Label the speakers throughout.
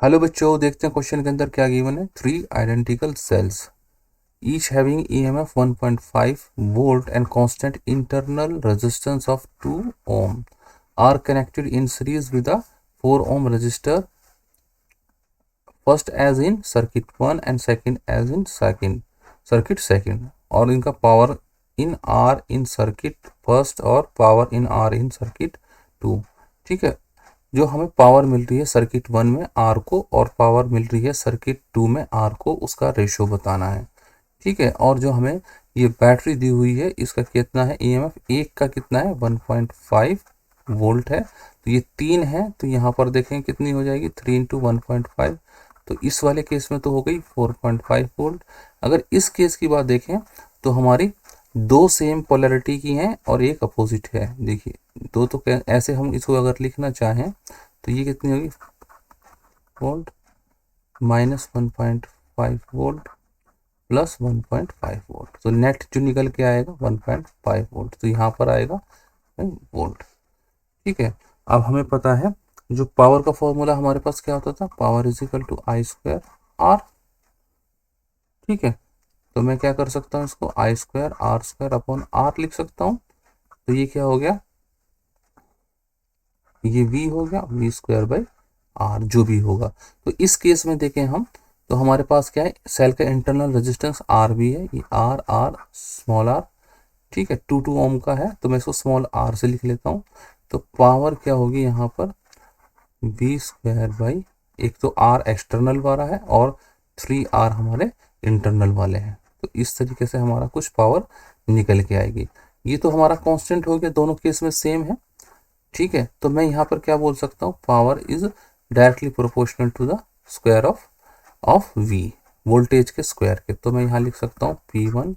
Speaker 1: Hello बच्चों, देखते हैं क्वेश्चन के अंदर क्या गिवन है। 3 identical cells each having EMF 1.5 volt and constant internal resistance of 2 ohm are connected in series with a 4 ohm resistor, first as in circuit 1 and second as in circuit second, और इनका power in R in circuit first और power in R in circuit 2। ठीक है, जो हमें power मिल रही है circuit 1 में आर को और पावर मिल रही है सर्किट 2 में आर को, उसका रेशो बताना है। ठीक है, और जो हमें ये बैटरी दी हुई है इसका कितना है ईएमएफ, एक का कितना है 1.5 वोल्ट है, तो ये 3 है, तो यहाँ पर देखें कितनी हो जाएगी 3 इंटू 1.5, तो इस वाले केस में तो हो गई 4.5 वोल्ट। अगर इस केस की बात देखें तो हमारी दो सेम पोलैरिटी की हैं और एक अपोजिट है। देखिए दो, तो ऐसे हम इसको अगर लिखना चाहें तो ये कितनी होगी volt minus 1.5 volt plus 1.5 volt, तो नेट जो निकल के आएगा 1.5 वोल्ट, तो यहाँ पर आएगा वोल्ट। ठीक है, अब हमें पता है जो पावर का फॉर्मूला हमारे पास क्या होता था, power is equal to I square R. ठीक है, तो मैं क्या कर सकता हूँ, इसको I square R square upon R लिख सकता हूँ। तो ये क्या हो गया, ये v हो गया v स्क्वायर बाई आर, जो भी होगा। तो इस केस में देखें हम, तो हमारे पास क्या है, सेल का इंटरनल रेजिस्टेंस आर भी है, ये आर आर स्मॉल आर। ठीक है, 2 ओम का है तो मैं इसको स्मॉल आर से लिख लेता हूँ। तो पावर क्या होगी यहाँ पर v स्क्वायर बाई, एक तो आर एक्सटर्नल वाला है और 3 आर हमारे इंटरनल वाले हैं, तो इस तरीके से हमारा कुछ पावर निकल के आएगी। ये तो हमारा कांस्टेंट हो गया, दोनों केस में सेम है। ठीक है, तो मैं यहाँ पर क्या बोल सकता हूँ, power is directly proportional to the square of v, voltage के स्क्वायर के। तो मैं यहाँ लिख सकता हूँ P1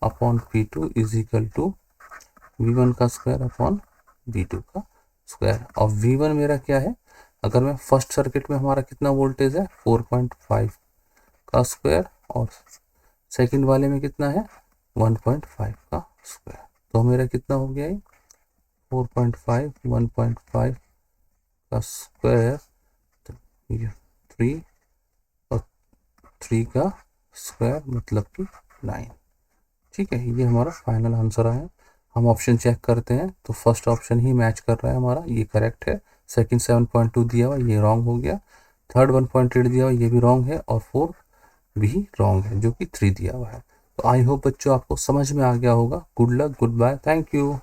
Speaker 1: upon P2 is equal to V1 का स्क्वायर अपॉन V2 का स्क्वायर। और V1 मेरा क्या है, अगर मैं फर्स्ट सर्किट में हमारा कितना वोल्टेज है 4.5 का स्क्वायर, और सेकंड वाले में कितना है 1.5 का स्क्वायर, तो मेरा कितना हो गया है 4.5 1.5 का स्क्वायर, तो ये 3 और 3 का स्क्वायर मतलब कि 9। ठीक है, ये हमारा फाइनल आंसर है। हम ऑप्शन चेक करते हैं तो फर्स्ट ऑप्शन ही मैच कर रहा है हमारा, ये करेक्ट है। सेकंड 7.2 दिया हुआ, ये रॉन्ग हो गया। थर्ड 1.8 दिया हुआ, ये भी रॉन्ग है, और फोर्थ भी रॉन्ग है जो कि 3 दिया हुआ है। तो आई होप बच्चों आपको समझ में आ गया होगा। Good luck, good bye, thank you.